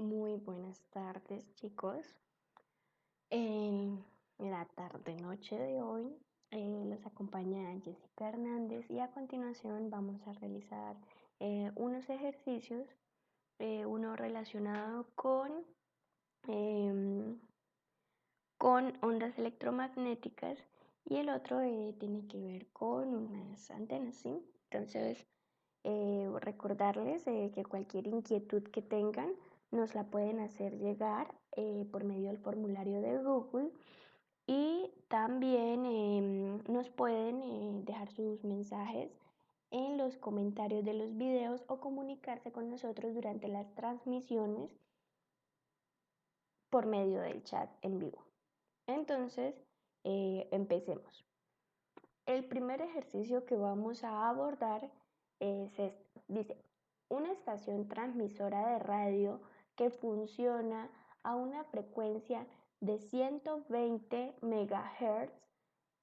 Muy buenas tardes, chicos. En la tarde-noche de hoy los acompaña Jessica Hernández y a continuación vamos a realizar unos ejercicios, uno relacionado em, con ondas electromagnéticas y el otro tiene que ver con unas antenas, ¿sí? Entonces, recordarles que cualquier inquietud que tengan nos la pueden hacer llegar por medio del formulario de Google y también nos pueden dejar sus mensajes en los comentarios de los videos o comunicarse con nosotros durante las transmisiones por medio del chat en vivo. Entonces, empecemos. El primer ejercicio que vamos a abordar es este. Dice, una estación transmisora de radio que funciona a una frecuencia de 120 MHz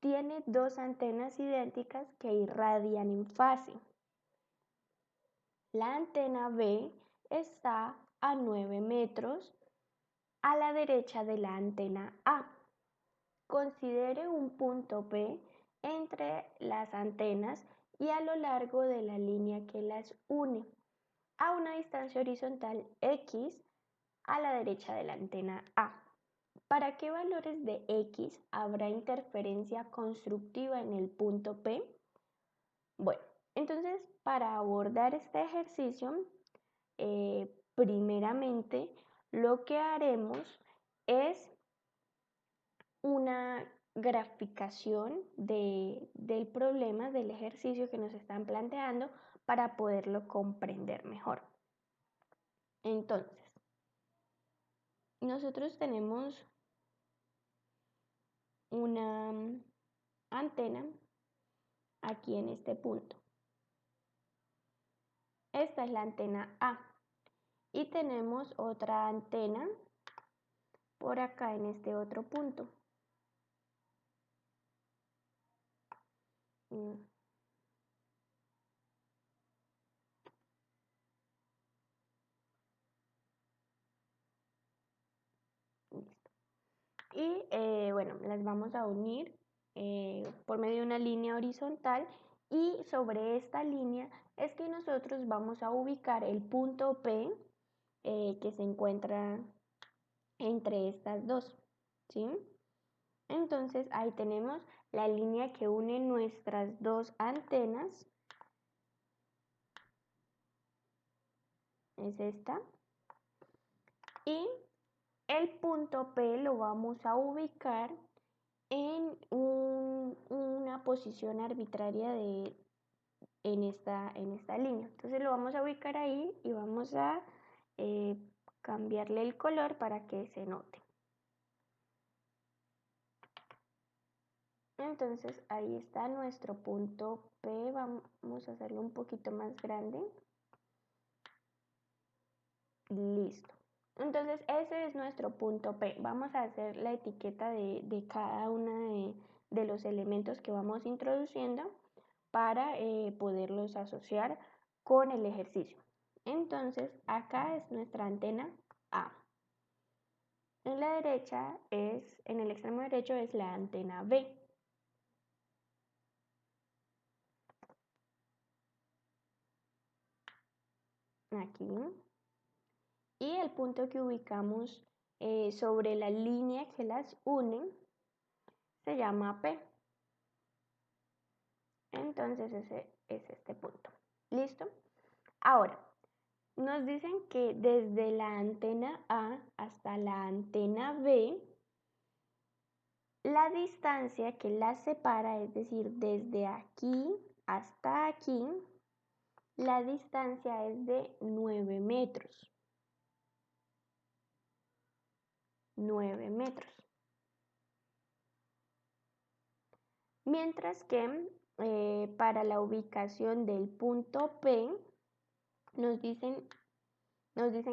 tiene dos antenas idénticas que irradian en fase. La antena B está a 9 metros a la derecha de la antena A. Considere un punto P entre las antenas y a lo largo de la línea que las une a una distancia horizontal X a la derecha de la antena A. ¿Para qué valores de X habrá interferencia constructiva en el punto P? Bueno, entonces para abordar este ejercicio, primeramente lo que haremos es una graficación del problema, del ejercicio que nos están planteando para poderlo comprender mejor. Entonces, nosotros tenemos una antena aquí en este punto. Esta es la antena A y tenemos otra antena por acá en este otro punto. Listo. Y bueno, las vamos a unir por medio de una línea horizontal y sobre esta línea es que nosotros vamos a ubicar el punto P que se encuentra entre estas dos, ¿sí? Entonces ahí tenemos la línea que une nuestras dos antenas, es esta, y el punto P lo vamos a ubicar en una posición arbitraria en esta línea. Entonces lo vamos a ubicar ahí y vamos a cambiarle el color para que se note. Entonces ahí está nuestro punto P, vamos a hacerlo un poquito más grande. Listo. Entonces ese es nuestro punto P. Vamos a hacer la etiqueta de cada uno de los elementos que vamos introduciendo para poderlos asociar con el ejercicio. Entonces acá es nuestra antena A. En la derecha en el extremo derecho es la antena B. Aquí. Y el punto que ubicamos sobre la línea que las une se llama P. Entonces ese es este punto. ¿Listo? Ahora, nos dicen que desde la antena A hasta la antena B, la distancia que las separa, es decir, desde aquí hasta aquí, la distancia es de 9 metros. 9 metros. Mientras que para la ubicación del punto P, nos dicen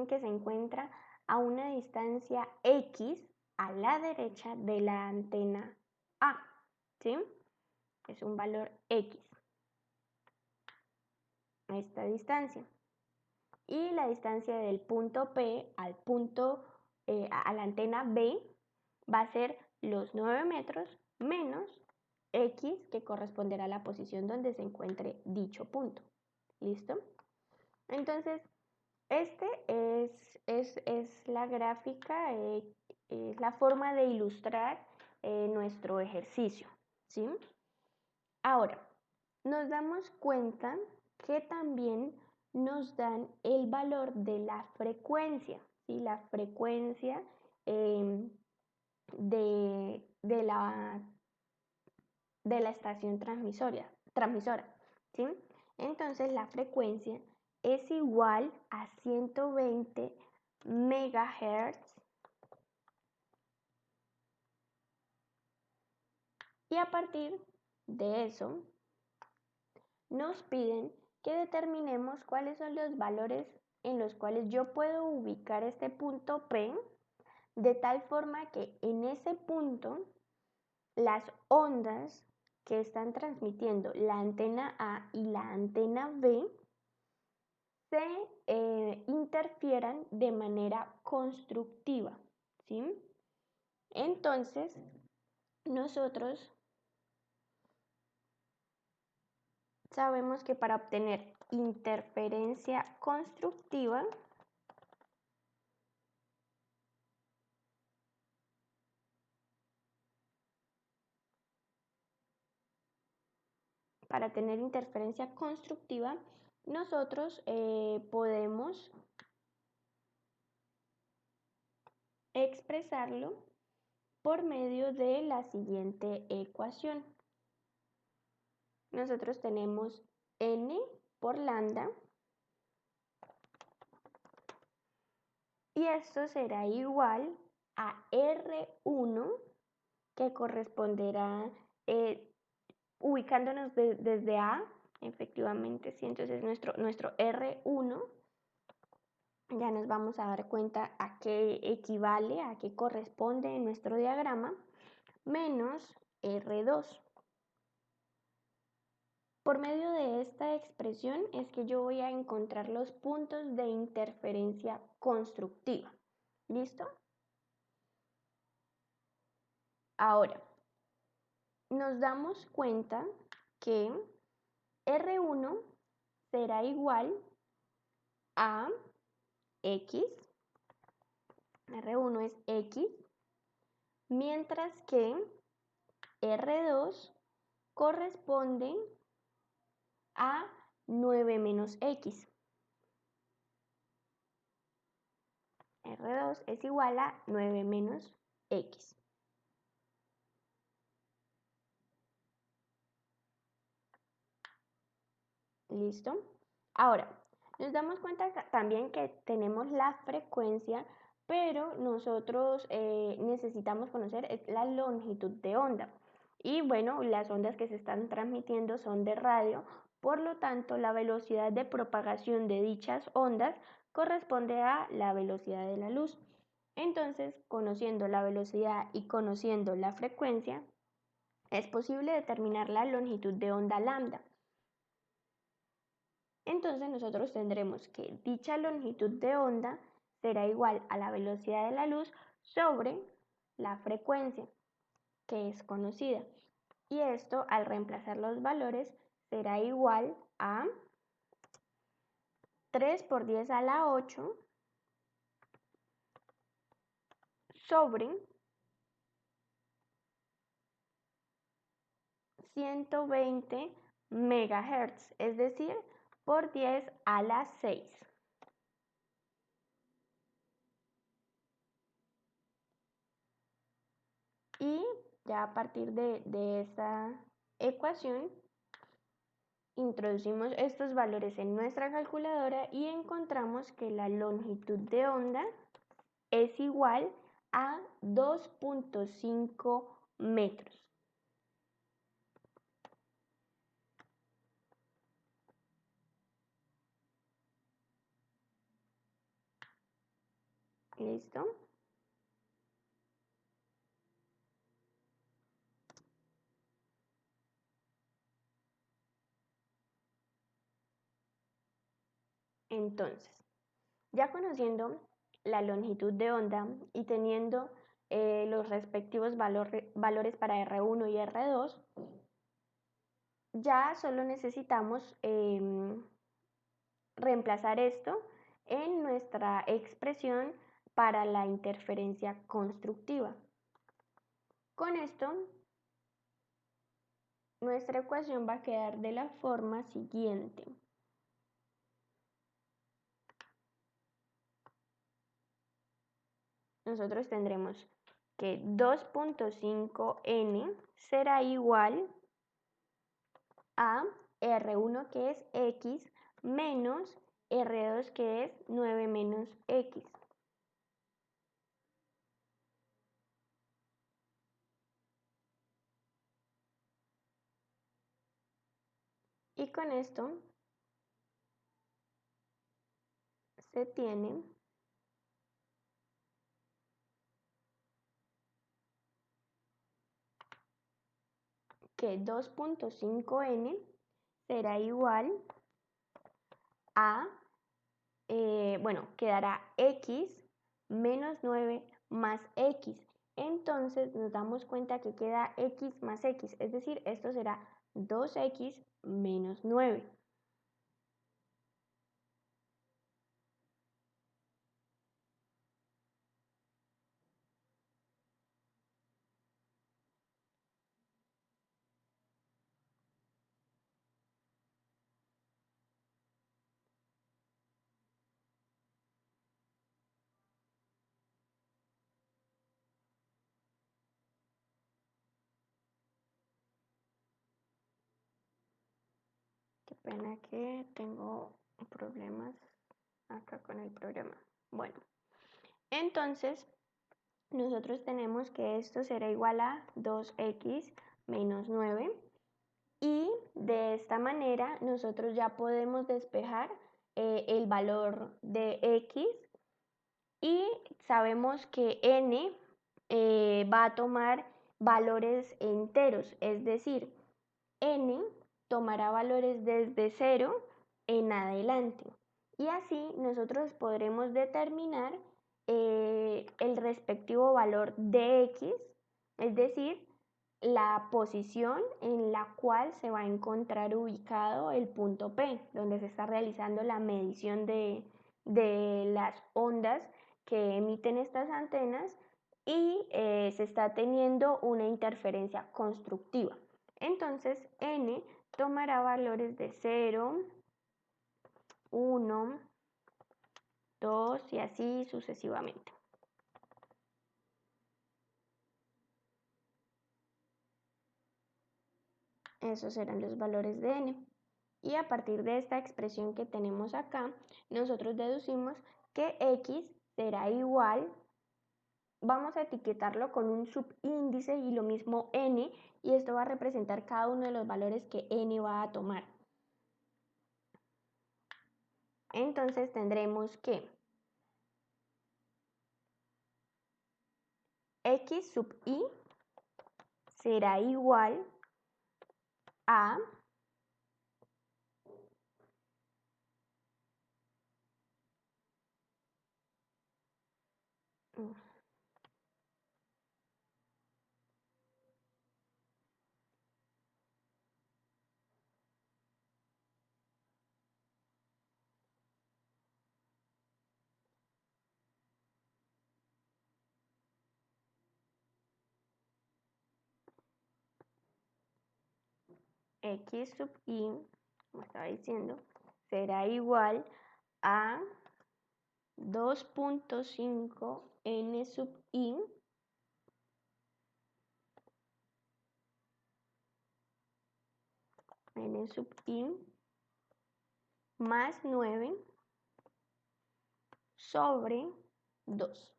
que se encuentra a una distancia X a la derecha de la antena A, ¿sí? Es un valor X a esta distancia. y la distancia del punto P al punto, a la antena B va a ser los 9 metros menos X, que corresponderá a la posición donde se encuentre dicho punto. ¿Listo? Entonces, este es la gráfica, es la forma de ilustrar nuestro ejercicio, ¿sí? Ahora, nos damos cuenta que también nos dan el valor de la frecuencia, ¿sí? La frecuencia de la estación transmisora, ¿sí? Entonces la frecuencia es igual a 120 megahertz, y a partir de eso nos piden que determinemos cuáles son los valores en los cuales yo puedo ubicar este punto P, de tal forma que en ese punto las ondas que están transmitiendo la antena A y la antena B se interfieran de manera constructiva, ¿sí? Entonces, nosotros sabemos que para obtener interferencia constructiva, nosotros podemos expresarlo por medio de la siguiente ecuación. Nosotros tenemos N por lambda, y esto será igual a R1, que corresponderá, ubicándonos desde A, efectivamente, sí. Entonces nuestro R1, ya nos vamos a dar cuenta a qué equivale, a qué corresponde en nuestro diagrama, menos R2. Por medio de esta expresión es que yo voy a encontrar los puntos de interferencia constructiva. ¿Listo? Ahora, nos damos cuenta que R1 será igual a X, R1 es X, mientras que R2 corresponde a 9 menos X. R2 es igual a 9 menos X. ¿Listo? Ahora, nos damos cuenta también que tenemos la frecuencia, pero nosotros necesitamos conocer la longitud de onda. Y bueno, las ondas que se están transmitiendo son de radio, por lo tanto, la velocidad de propagación de dichas ondas corresponde a la velocidad de la luz. Entonces, conociendo la velocidad y conociendo la frecuencia, es posible determinar la longitud de onda lambda. Entonces nosotros tendremos que dicha longitud de onda será igual a la velocidad de la luz sobre la frecuencia, que es conocida. Y esto, al reemplazar los valores, será igual a 3 por 10 a la 8 sobre 120 megahertz, es decir, por 10 a la 6. Y ya a partir de esa ecuación, introducimos estos valores en nuestra calculadora y encontramos que la longitud de onda es igual a 2.5 metros. ¿Listo? Entonces, Ya conociendo la longitud de onda y teniendo los respectivos valores para R1 y R2, ya solo necesitamos reemplazar esto en nuestra expresión para la interferencia constructiva. Con esto, nuestra ecuación va a quedar de la forma siguiente. Nosotros tendremos que 2.5n será igual a R1 que es X menos R2 que es 9 menos X. Y con esto se tiene que 2.5n será igual a, quedará X menos 9 más X. Entonces nos damos cuenta que queda X más X, es decir, esto será 2X menos 9. Qué pena que tengo problemas acá con el programa. Bueno, entonces nosotros tenemos que esto será igual a 2x menos 9 y de esta manera nosotros ya podemos despejar el valor de x y sabemos que n va a tomar valores enteros, es decir, n tomará valores desde 0 en adelante. Y así nosotros podremos determinar el respectivo valor de x, es decir, la posición en la cual se va a encontrar ubicado el punto P, donde se está realizando la medición de las ondas que emiten estas antenas y se está teniendo una interferencia constructiva. Entonces, n tomará valores de 0, 1, 2 y así sucesivamente. Esos serán los valores de n. Y a partir de esta expresión que tenemos acá, nosotros deducimos que x será igual, vamos a etiquetarlo con un subíndice y lo mismo n, y esto va a representar cada uno de los valores que n va a tomar. Entonces tendremos que x sub i será igual a x sub i, como estaba diciendo, será igual a 2.5 n sub i más 9 sobre 2.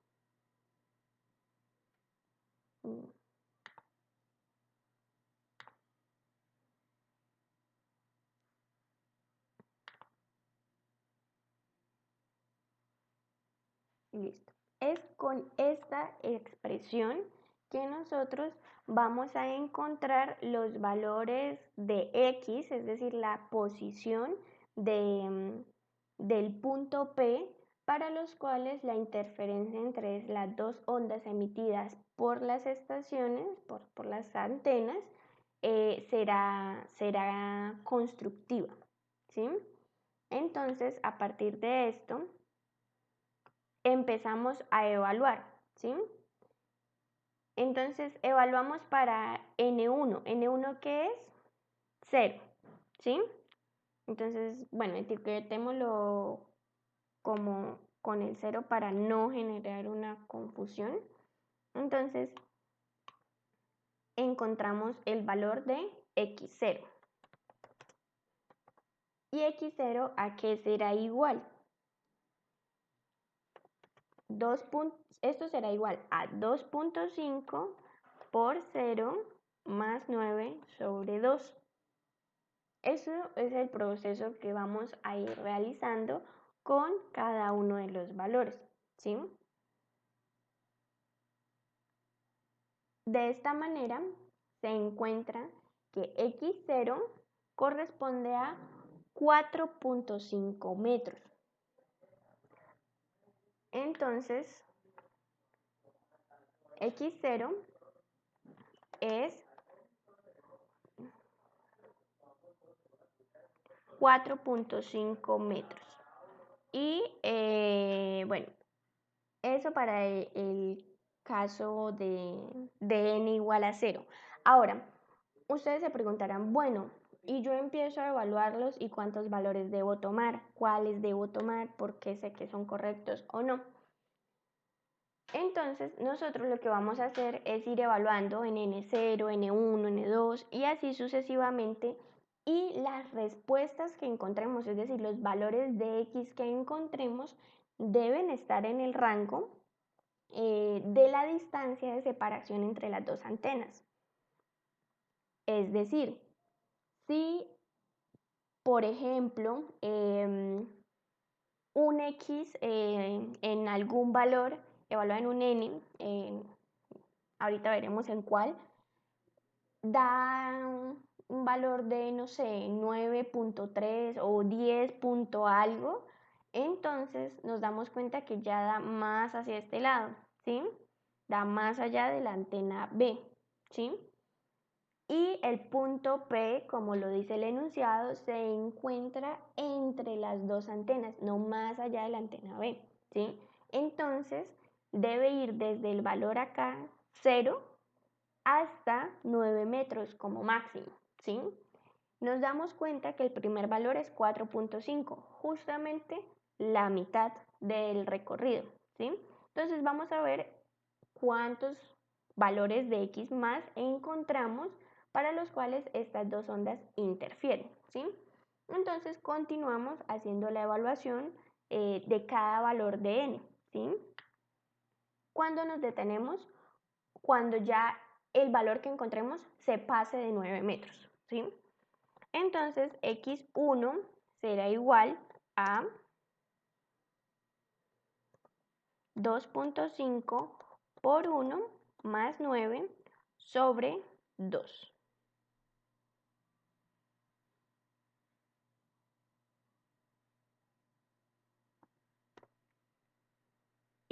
Listo. Es con esta expresión que nosotros vamos a encontrar los valores de x, es decir, la posición del punto P para los cuales la interferencia entre las dos ondas emitidas por las estaciones, por las antenas, será constructiva, ¿sí? Entonces, a partir de esto, empezamos a evaluar, ¿sí? Entonces, evaluamos para N1. ¿N1 qué es? 0, ¿sí? Entonces, bueno, etiquetémoslo como con el 0 para no generar una confusión. Entonces, encontramos el valor de x0. ¿Y x0 a qué será igual? Esto será igual a 2.5 por 0 más 9 sobre 2. Eso es el proceso que vamos a ir realizando con cada uno de los valores, ¿sí? De esta manera se encuentra que x0 corresponde a 4.5 metros. Entonces, x0 es 4.5 metros. Y bueno, eso para el caso de n igual a 0. Ahora, ustedes se preguntarán, bueno, y yo empiezo a evaluarlos y cuántos valores debo tomar, cuáles debo tomar, por qué sé que son correctos o no. Entonces, nosotros lo que vamos a hacer es ir evaluando en N0, N1, N2 y así sucesivamente. Y las respuestas que encontremos, es decir, los valores de X que encontremos, deben estar en el rango de la distancia de separación entre las dos antenas. Es decir, si, por ejemplo, un X en algún valor, evaluado en un N, ahorita veremos en cuál, da un valor de, no sé, 9.3 o 10 punto algo, entonces nos damos cuenta que ya da más hacia este lado, ¿sí? Da más allá de la antena B, ¿sí? Y el punto P, como lo dice el enunciado, se encuentra entre las dos antenas, no más allá de la antena B, ¿sí? Entonces, debe ir desde el valor acá, 0, hasta 9 metros como máximo, ¿sí? Nos damos cuenta que el primer valor es 4.5, justamente la mitad del recorrido, ¿sí? Entonces vamos a ver cuántos valores de X más encontramos para los cuales estas dos ondas interfieren, ¿sí? Entonces continuamos haciendo la evaluación de cada valor de n, ¿sí? Cuando nos detenemos, cuando ya el valor que encontremos se pase de 9 metros, ¿sí? Entonces x1 será igual a 2.5 por 1 más 9 sobre 2.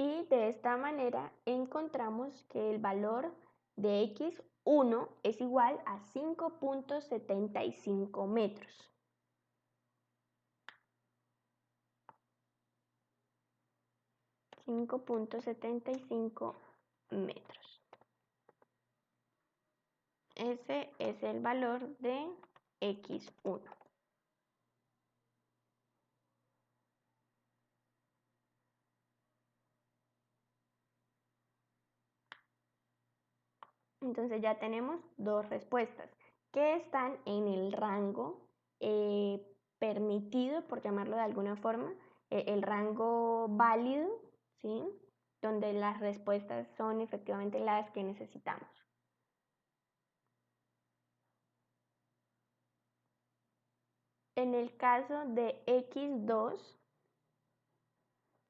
Y de esta manera encontramos que el valor de x1 es igual a 5.75 metros. metros. Ese es el valor de x1. Entonces ya tenemos dos respuestas que están en el rango permitido, por llamarlo de alguna forma, el rango válido, ¿sí? Donde las respuestas son efectivamente las que necesitamos. En el caso de x2,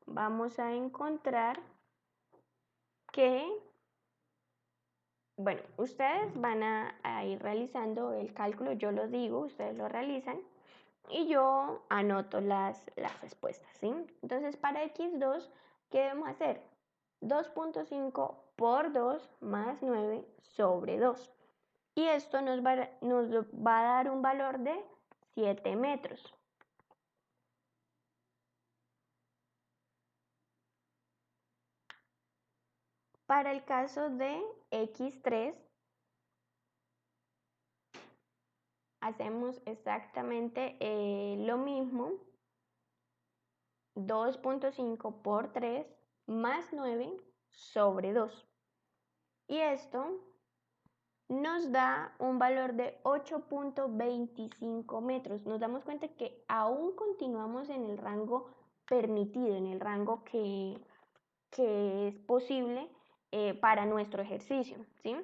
vamos a encontrar que, bueno, ustedes van a ir realizando el cálculo, yo lo digo, ustedes lo realizan, y yo anoto las respuestas, ¿sí? Entonces, para x2, ¿qué debemos hacer? 2.5 por 2 más 9 sobre 2. Y esto nos va a dar un valor de 7 metros. Para el caso de x3, hacemos exactamente lo mismo. 2.5 por 3 más 9 sobre 2. Y esto nos da un valor de 8.25 metros. Nos damos cuenta que aún continuamos en el rango permitido, en el rango que es posible para nuestro ejercicio, ¿sí?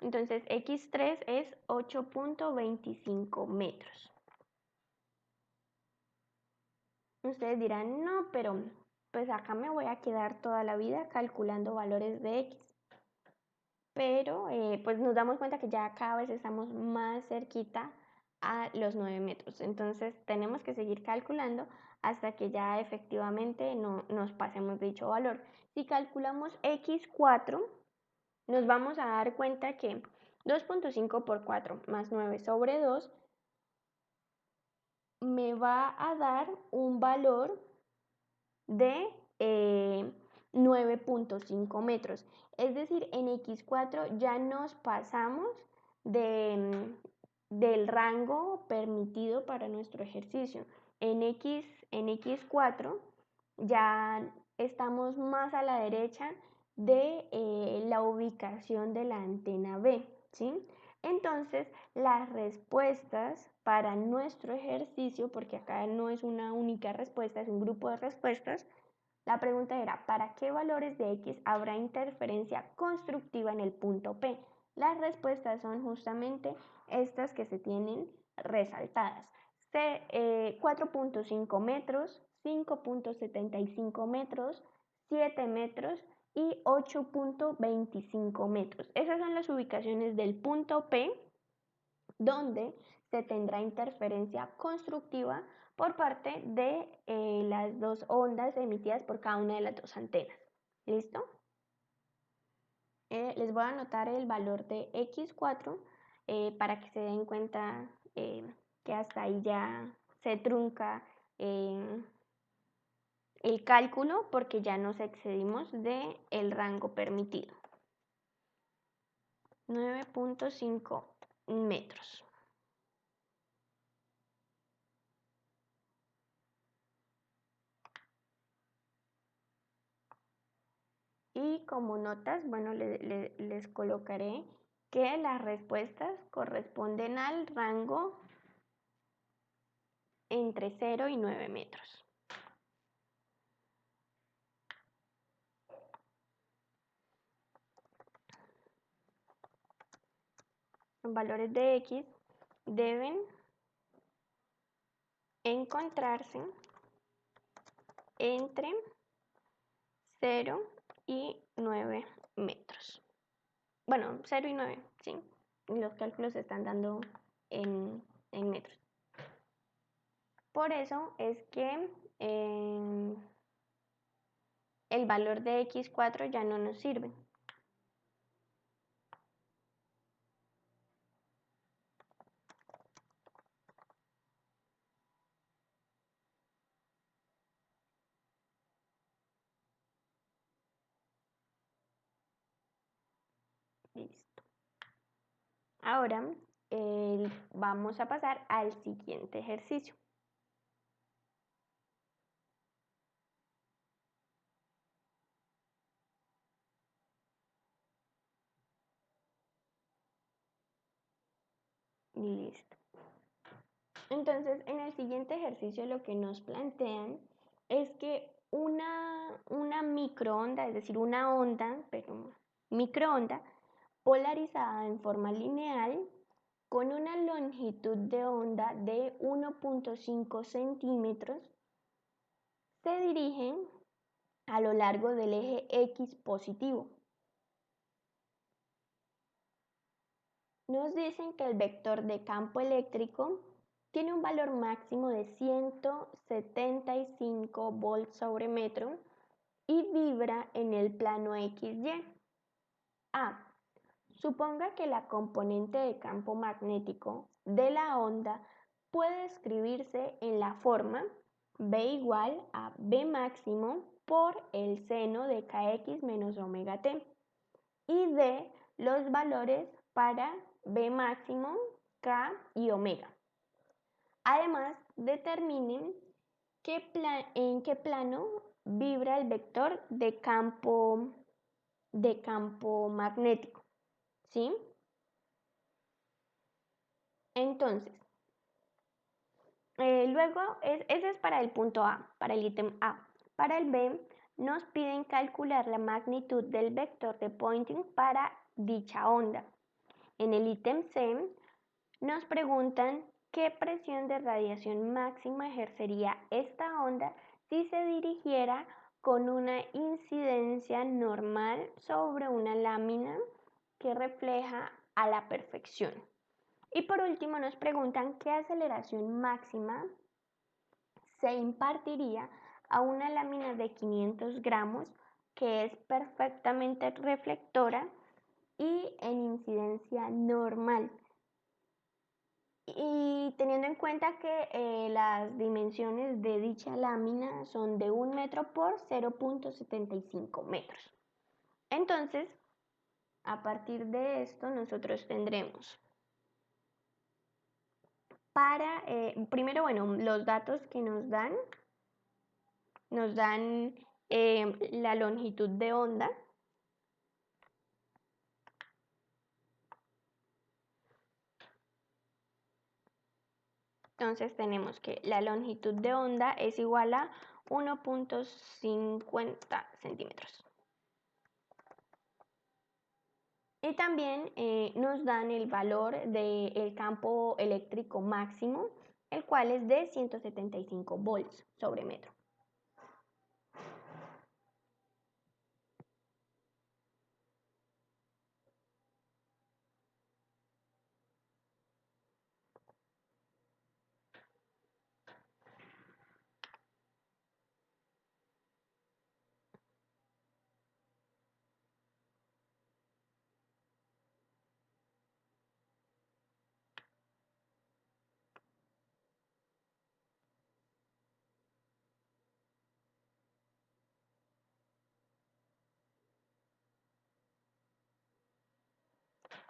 Entonces, x3 es 8.25 metros. Ustedes dirán, no, pero pues acá me voy a quedar toda la vida calculando valores de x. Pero pues nos damos cuenta que ya cada vez estamos más cerquita a los 9 metros. Entonces tenemos que seguir calculando hasta que ya efectivamente no nos pasemos dicho valor. Si calculamos x4, nos vamos a dar cuenta que 2.5 por 4 más 9 sobre 2 me va a dar un valor de 9.5 metros. Es decir, en x4 ya nos pasamos del rango permitido para nuestro ejercicio. En x4 ya estamos más a la derecha de la ubicación de la antena B, ¿sí? Entonces, las respuestas para nuestro ejercicio, porque acá no es una única respuesta, es un grupo de respuestas, la pregunta era, ¿para qué valores de x habrá interferencia constructiva en el punto P? Las respuestas son justamente estas que se tienen resaltadas. 4.5 metros, 5.75 metros, 7 metros y 8.25 metros. Esas son las ubicaciones del punto P donde se tendrá interferencia constructiva por parte de las dos ondas emitidas por cada una de las dos antenas. ¿Listo? Les voy a anotar el valor de x4 para que se den cuenta que hasta ahí ya se trunca el cálculo porque ya nos excedimos del rango permitido. 9.5 metros. Y como notas, bueno, les colocaré que las respuestas corresponden al rango entre 0 y 9 metros. Los valores de x deben encontrarse entre 0 y 9 metros. Bueno, 0 y 9, sí. Los cálculos se están dando en metros. Por eso es que el valor de x4 ya no nos sirve. Listo. Ahora vamos a pasar al siguiente ejercicio. Listo. Entonces, en el siguiente ejercicio lo que nos plantean es que una microonda, es decir, una onda, pero microonda, polarizada en forma lineal, con una longitud de onda de 1.5 centímetros, se dirigen a lo largo del eje X positivo. Nos dicen que el vector de campo eléctrico tiene un valor máximo de 175 volts sobre metro y vibra en el plano XY. A. Suponga que la componente de campo magnético de la onda puede escribirse en la forma B igual a B máximo por el seno de kx menos omega t y de los valores para B máximo, K y omega. Además, determinen en qué plano vibra el vector de campo magnético, ¿sí? Entonces, luego, ese es para el punto A, para el ítem A. Para el B, nos piden calcular la magnitud del vector de Poynting para dicha onda. En el ítem C, nos preguntan qué presión de radiación máxima ejercería esta onda si se dirigiera con una incidencia normal sobre una lámina que refleja a la perfección. Y por último nos preguntan qué aceleración máxima se impartiría a una lámina de 500 gramos que es perfectamente reflectora y en incidencia normal. Y teniendo en cuenta que las dimensiones de dicha lámina son de 1 metro por 0.75 metros. Entonces, a partir de esto nosotros tendremos primero, bueno, los datos que nos dan la longitud de onda. Entonces tenemos que la longitud de onda es igual a 1.50 centímetros. Y también nos dan el valor del campo eléctrico máximo, el cual es de 175 volts sobre metro.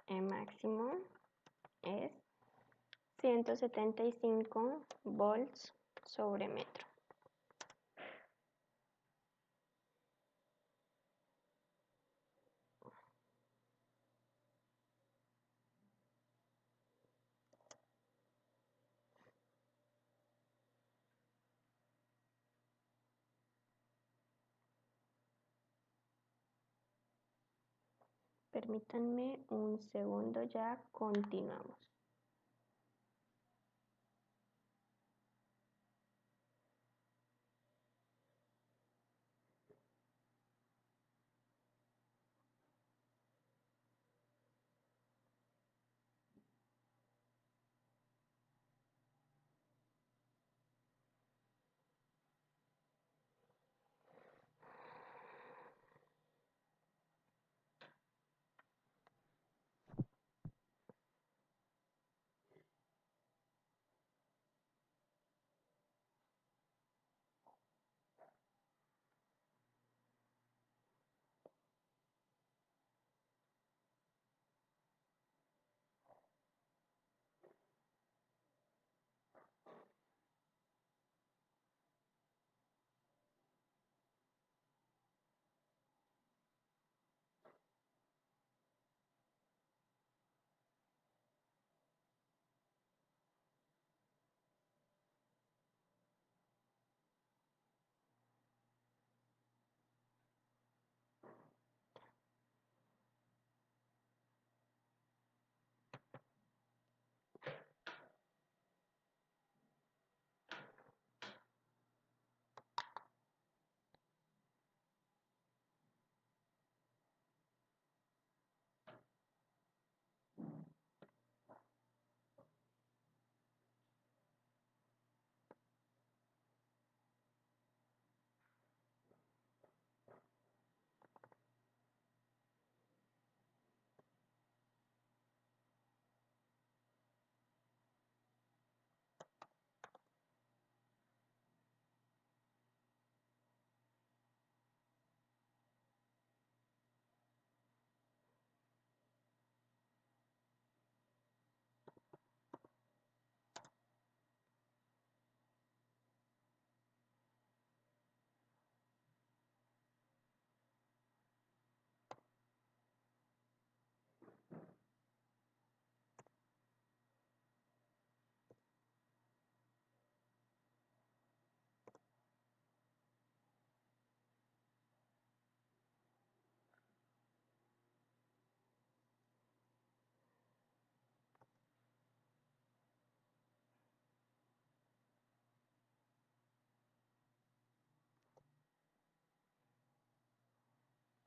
El máximo es 175 volts sobre metro. Permítanme un segundo, ya continuamos.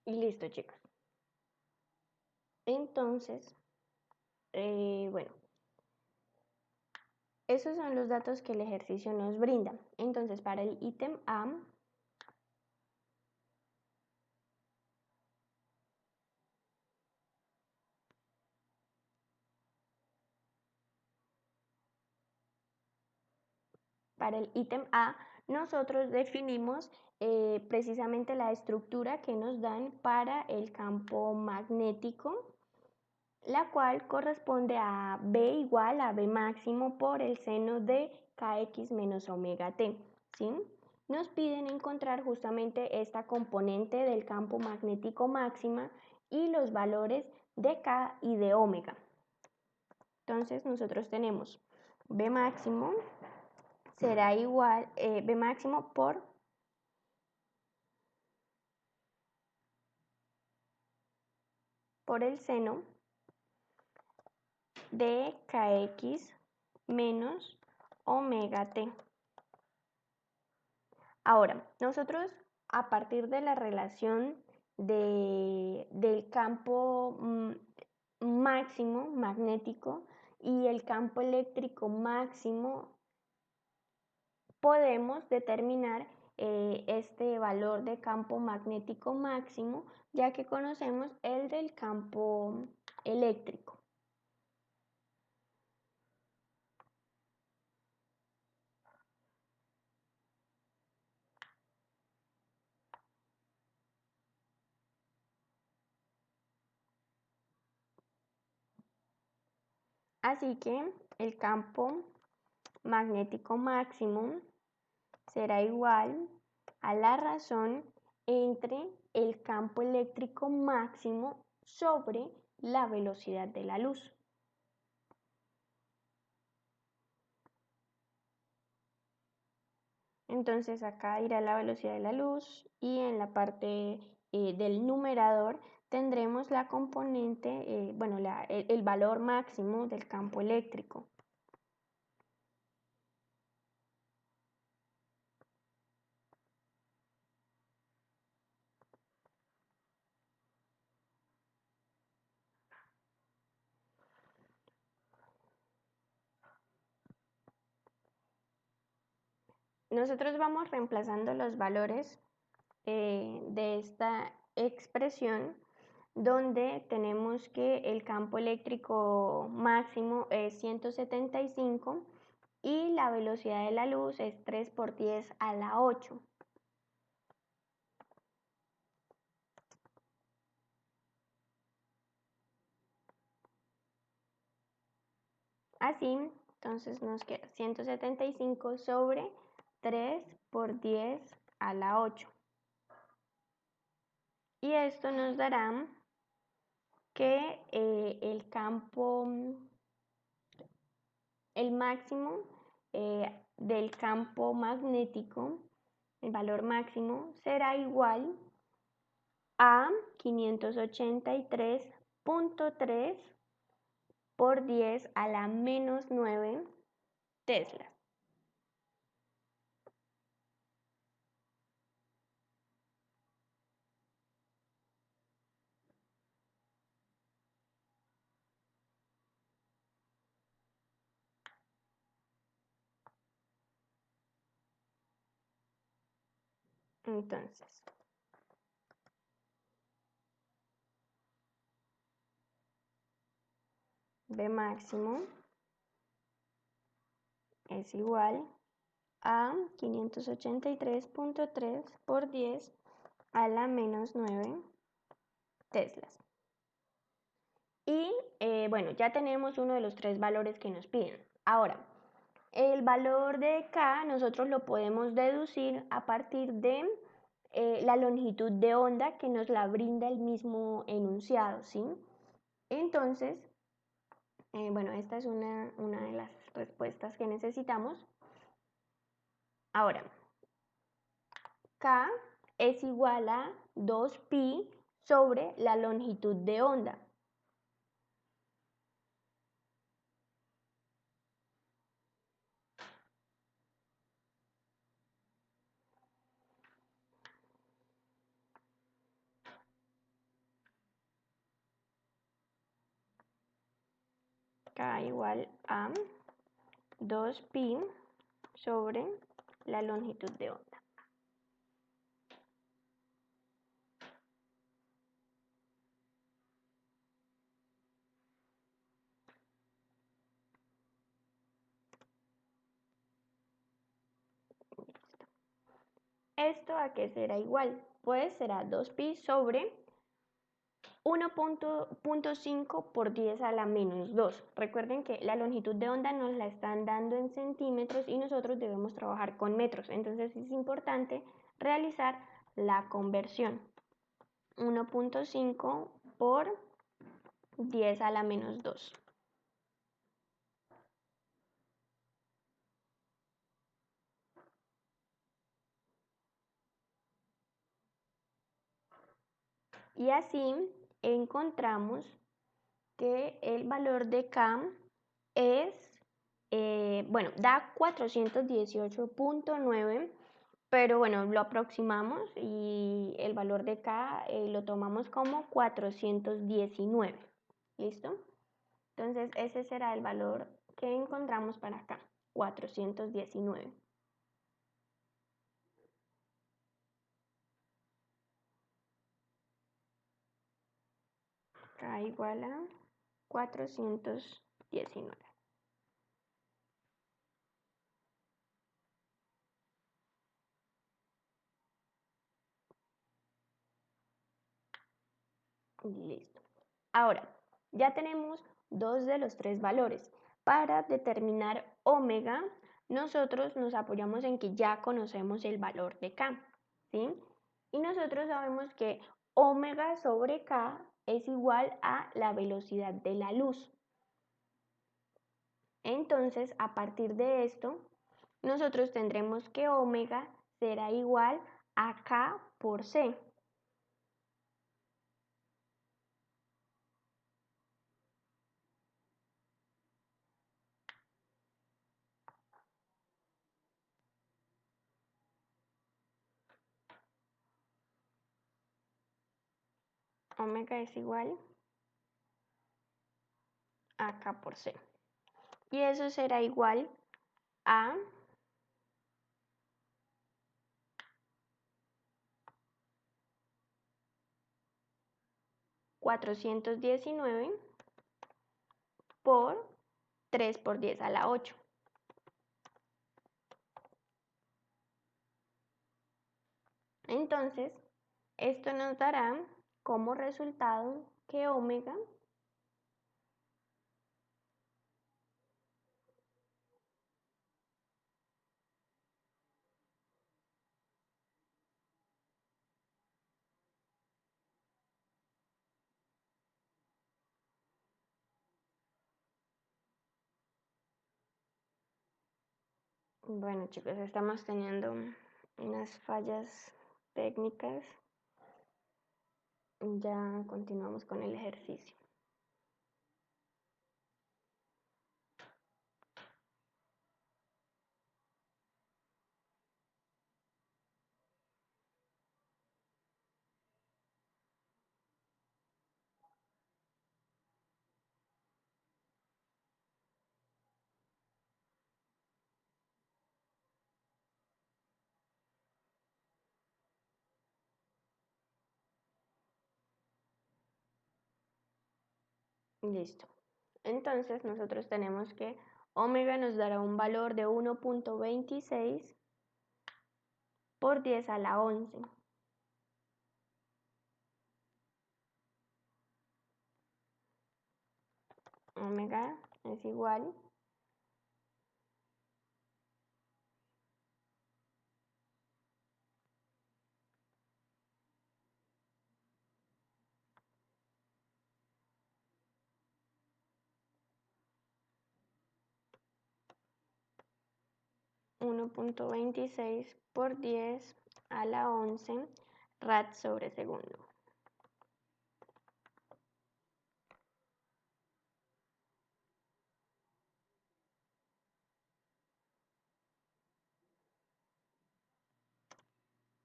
Y listo, chicos. Entonces, bueno, esos son los datos que el ejercicio nos brinda. Entonces, para el ítem A, nosotros definimos precisamente la estructura que nos dan para el campo magnético, la cual corresponde a B igual a B máximo por el seno de Kx menos omega t, ¿sí? Nos piden encontrar justamente esta componente del campo magnético máxima y los valores de K y de omega. Entonces nosotros tenemos B máximo será igual, B máximo por el seno de Kx menos omega t. Ahora, nosotros a partir de la relación del campo máximo magnético y el campo eléctrico máximo, podemos determinar este valor de campo magnético máximo, ya que conocemos el del campo eléctrico. Así que el campo magnético máximo será igual a la razón entre el campo eléctrico máximo sobre la velocidad de la luz. Entonces acá irá la velocidad de la luz y en la parte del numerador tendremos la componente, bueno, el valor máximo del campo eléctrico. Nosotros vamos reemplazando los valores de esta expresión, donde tenemos que el campo eléctrico máximo es 175 y la velocidad de la luz es 3 por 10 a la 8. Así, entonces nos queda 175 sobre 3 por 10 a la 8. Y esto nos dará que el máximo del campo magnético, el valor máximo, será igual a 583.3 por 10 a la menos 9 teslas. Entonces, B máximo es igual a 583.3 por 10 a la menos 9 teslas. Y bueno, ya tenemos uno de los tres valores que nos piden. Ahora, el valor de K nosotros lo podemos deducir a partir de la longitud de onda que nos la brinda el mismo enunciado, ¿sí? Entonces, bueno, esta es una de las respuestas que necesitamos. Ahora, K es igual a 2pi sobre la longitud de onda. K igual a 2pi sobre la longitud de onda. ¿Esto a qué será igual? Pues será 2pi sobre 1.5 por 10 a la menos 2. Recuerden que la longitud de onda nos la están dando en centímetros y nosotros debemos trabajar con metros. Entonces es importante realizar la conversión. 1.5 por 10 a la menos 2. Y así encontramos que el valor de K es, da 418.9, pero bueno, lo aproximamos y el valor de K lo tomamos como 419. ¿Listo? Entonces ese será el valor que encontramos para acá, 419. K igual a 419. Listo. Ahora, ya tenemos dos de los tres valores. Para determinar omega, nosotros nos apoyamos en que ya conocemos el valor de K, ¿sí? Y nosotros sabemos que omega sobre K es igual a la velocidad de la luz. Entonces, a partir de esto, nosotros tendremos que omega será igual a K por C. Omega es igual a K por C. Y eso será igual a 419 por 3 por 10 a la 8. Entonces, esto nos dará como resultado que omega Bueno, chicos, estamos teniendo unas fallas técnicas. Ya continuamos con el ejercicio. Listo. Entonces, nosotros tenemos que omega nos dará un valor de 1.26 por 10 a la 11. Omega es igual 1.26 por 10 a la 11 rad sobre segundo.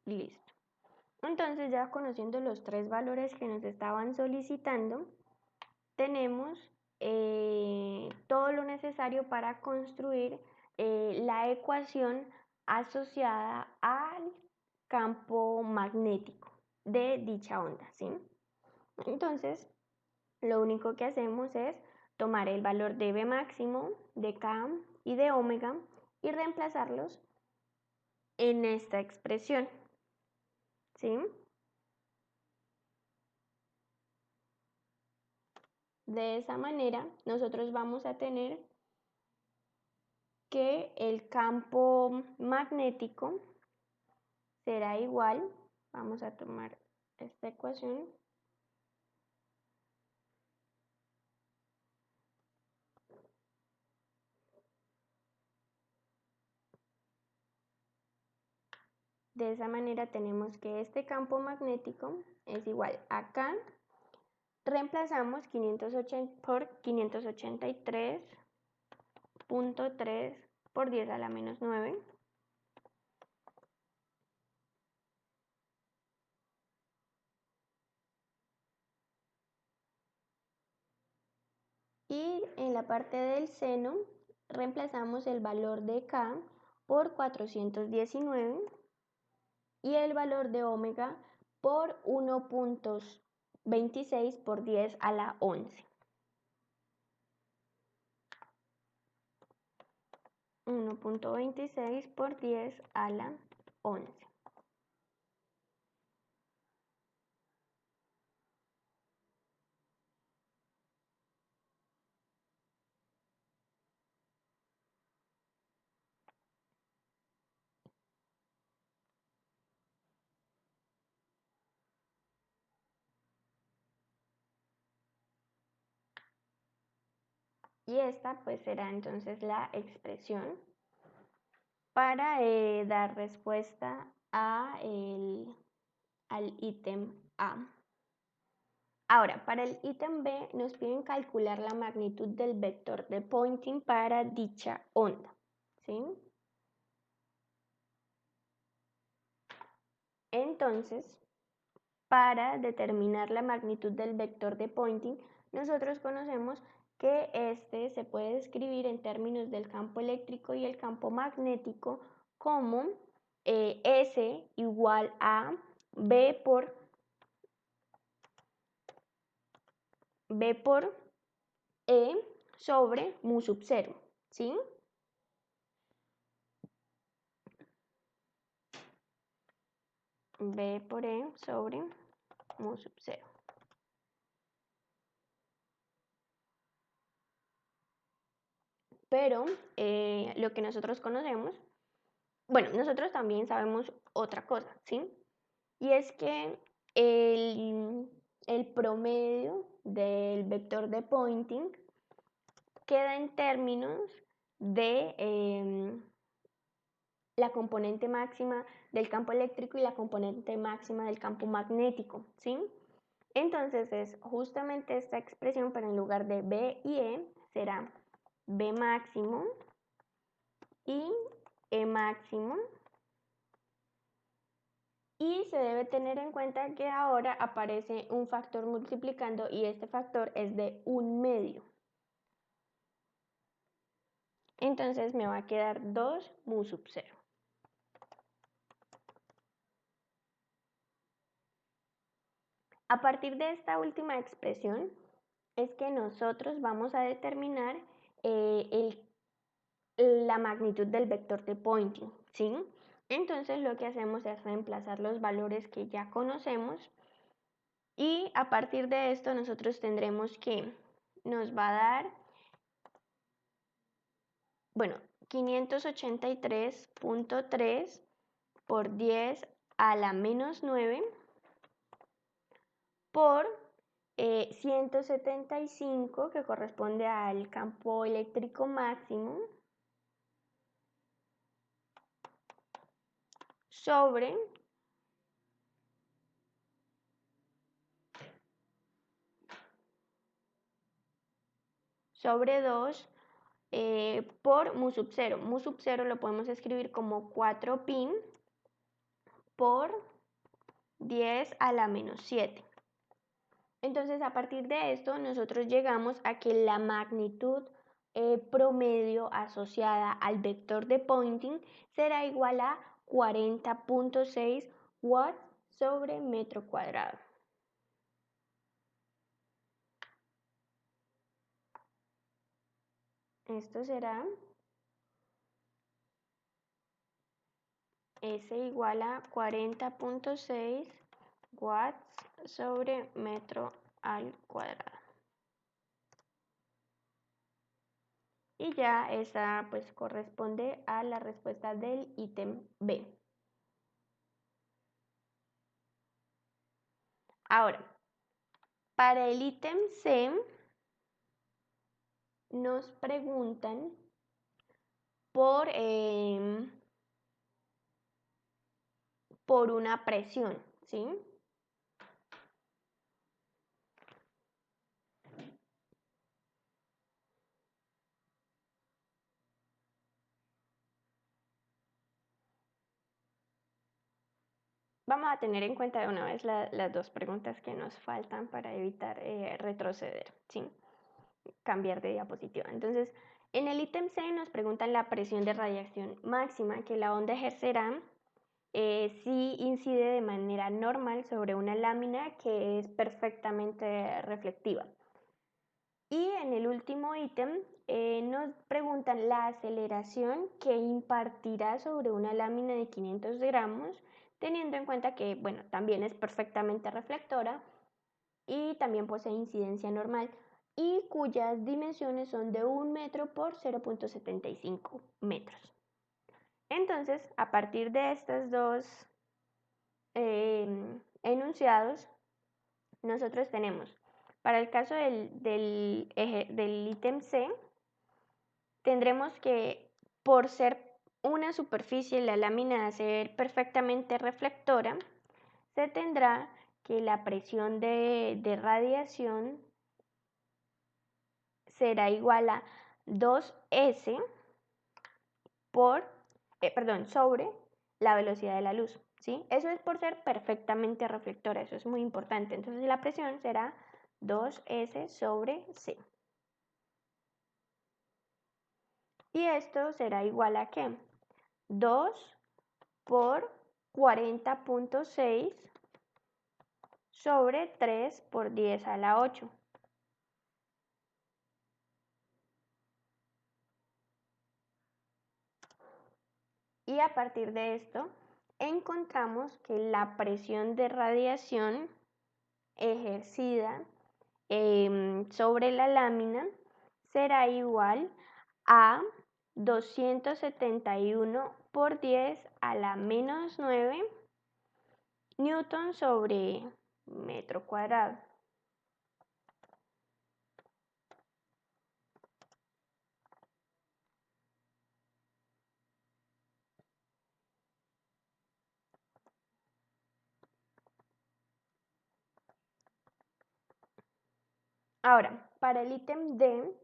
Listo. Entonces, ya conociendo los tres valores que nos estaban solicitando, tenemos todo lo necesario para construir la ecuación asociada al campo magnético de dicha onda, ¿sí? Entonces, lo único que hacemos es tomar el valor de B máximo, de K y de omega y reemplazarlos en esta expresión, ¿sí? De esa manera, nosotros vamos a tener que el campo magnético será igual, vamos a tomar esta ecuación, de esa manera tenemos que este campo magnético es igual a K, reemplazamos 580 por 583.3 por 10 a la menos 9, y en la parte del seno reemplazamos el valor de K por 419 y el valor de omega por 1.26 por 10 a la 11. 1.26 por 10 a la 11. Y esta pues será entonces la expresión para dar respuesta al ítem A. Ahora, para el ítem B nos piden calcular la magnitud del vector de Poynting para dicha onda, ¿sí? Entonces, para determinar la magnitud del vector de Poynting, nosotros conocemos que este se puede escribir en términos del campo eléctrico y el campo magnético como S igual a B por E sobre mu sub 0, ¿sí? B por E sobre mu sub 0. Pero lo que nosotros conocemos, bueno, nosotros también sabemos otra cosa, ¿sí? Y es que el promedio del vector de Poynting queda en términos de la componente máxima del campo eléctrico y la componente máxima del campo magnético, ¿sí? Entonces es justamente esta expresión, pero en lugar de B y E será B máximo y E máximo. Y se debe tener en cuenta que ahora aparece un factor multiplicando y este factor es de 1/2. Entonces me va a quedar 2 mu sub 0. A partir de esta última expresión es que nosotros vamos a determinar la magnitud del vector de Poynting, ¿sí? Entonces lo que hacemos es reemplazar los valores que ya conocemos y a partir de esto nosotros tendremos que nos va a dar, bueno, 583.3 por 10 a la menos 9 por 175, que corresponde al campo eléctrico máximo, sobre 2 por mu sub 0. Mu sub 0 lo podemos escribir como 4pi por 10 a la menos 7. Entonces, a partir de esto, nosotros llegamos a que la magnitud promedio asociada al vector de Poynting será igual a 40.6 watts sobre metro cuadrado. Esto será S igual a 40.6 watts sobre metro al cuadrado. Y ya esa pues corresponde a la respuesta del ítem B. Ahora, para el ítem C nos preguntan por una presión, ¿sí? Vamos a tener en cuenta de una vez las dos preguntas que nos faltan para evitar retroceder, ¿sí? Cambiar de diapositiva. Entonces, en el ítem C nos preguntan la presión de radiación máxima que la onda ejercerá si incide de manera normal sobre una lámina que es perfectamente reflectiva. Y en el último ítem nos preguntan la aceleración que impartirá sobre una lámina de 500 gramos, teniendo en cuenta que, bueno, también es perfectamente reflectora y también posee incidencia normal y cuyas dimensiones son de 1 metro por 0.75 metros. Entonces, a partir de estos dos enunciados, nosotros tenemos, para el caso del ítem C, tendremos que, por ser una superficie, la lámina a ser perfectamente reflectora, se tendrá que la presión de radiación será igual a 2S sobre la velocidad de la luz, ¿sí? Eso es por ser perfectamente reflectora, eso es muy importante. Entonces la presión será 2S sobre C. Y esto será igual a ¿qué? 2 por 40.6 sobre 3 por 10 a la 8. Y a partir de esto, encontramos que la presión de radiación ejercida sobre la lámina será igual a 271 por 10 a la menos 9 newton sobre metro cuadrado. Ahora, para el ítem D,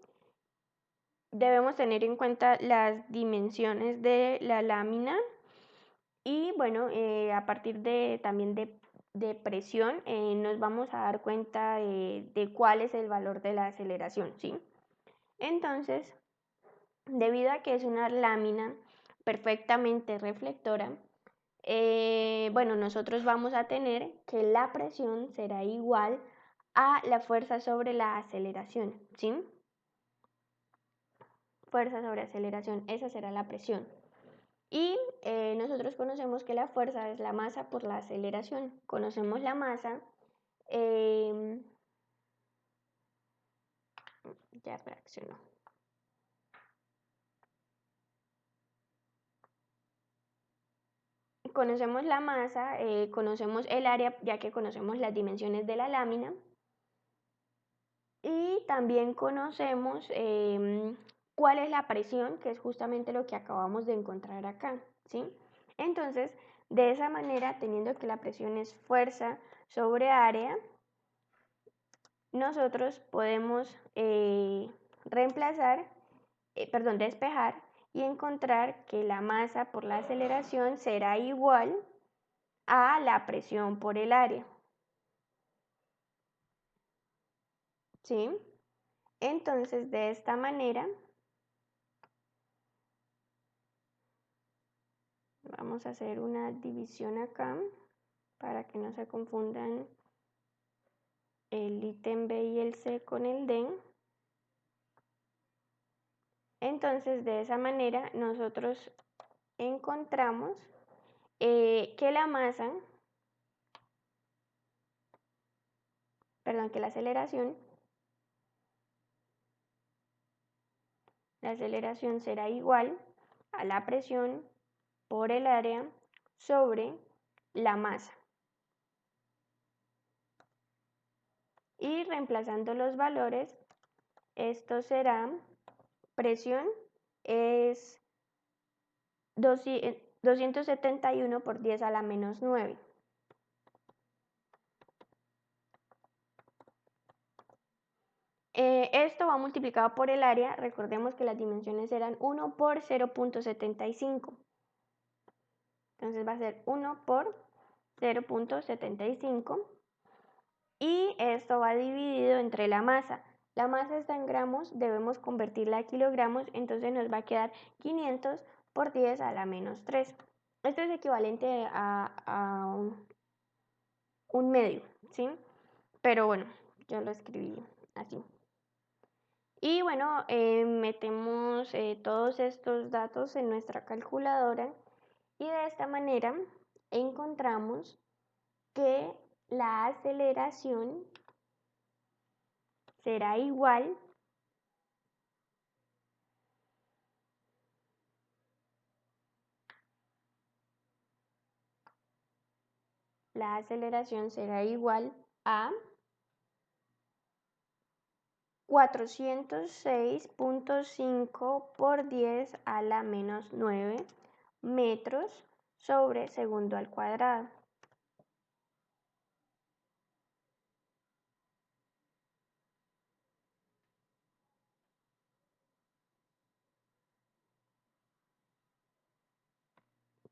debemos tener en cuenta las dimensiones de la lámina y bueno, a partir también de presión nos vamos a dar cuenta de cuál es el valor de la aceleración, ¿sí? Entonces, debido a que es una lámina perfectamente reflectora, bueno, nosotros vamos a tener que la presión será igual a la fuerza sobre la aceleración, ¿sí? Fuerza sobre aceleración, esa será la presión. Y nosotros conocemos que la fuerza es la masa por la aceleración. Conocemos la masa. Ya reaccionó. Conocemos la masa, conocemos el área, ya que conocemos las dimensiones de la lámina. Y también conocemos cuál es la presión, que es justamente lo que acabamos de encontrar acá, ¿sí? Entonces, de esa manera, teniendo que la presión es fuerza sobre área, nosotros podemos despejar y encontrar que la masa por la aceleración será igual a la presión por el área. ¿sí? Entonces, de esta manera, vamos a hacer una división acá para que no se confundan el ítem B y el C con el D. Entonces, de esa manera, nosotros encontramos que la masa, perdón, que la aceleración será igual a la presión por el área sobre la masa. Y reemplazando los valores, esto será, presión es 271 por 10 a la menos 9. Esto va multiplicado por el área. Recordemos que las dimensiones eran 1 por 0.75. Entonces va a ser 1 por 0.75. Y esto va dividido entre la masa. La masa está en gramos, debemos convertirla a kilogramos, entonces nos va a quedar 500 por 10 a la menos 3. Esto es equivalente a un medio, ¿sí? Pero bueno, yo lo escribí así. Y bueno, metemos todos estos datos en nuestra calculadora y de esta manera encontramos que la aceleración será igual a 406.5 por 10 a la menos 9 metros sobre segundo al cuadrado.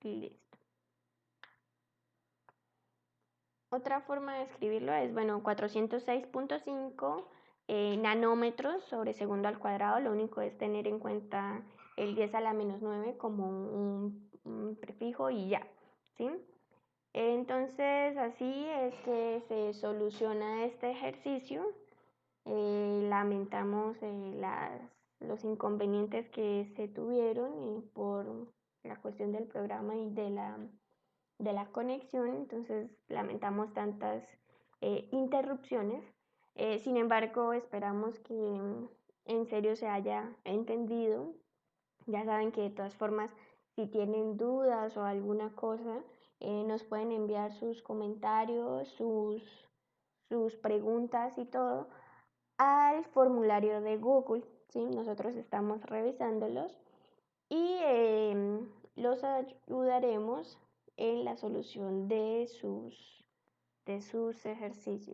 Listo. Otra forma de escribirlo es, bueno, 406.5 nanómetros sobre segundo al cuadrado. Lo único es tener en cuenta el 10 a la menos 9 como un prefijo y ya, ¿sí? Entonces, así es que se soluciona este ejercicio. Lamentamos los inconvenientes que se tuvieron por la cuestión del programa y de la conexión, entonces lamentamos tantas interrupciones. Sin embargo, esperamos que en serio se haya entendido. Ya saben que de todas formas, si tienen dudas o alguna cosa, nos pueden enviar sus comentarios, sus preguntas y todo al formulario de Google, ¿sí? Nosotros estamos revisándolos y los ayudaremos en la solución de sus ejercicios.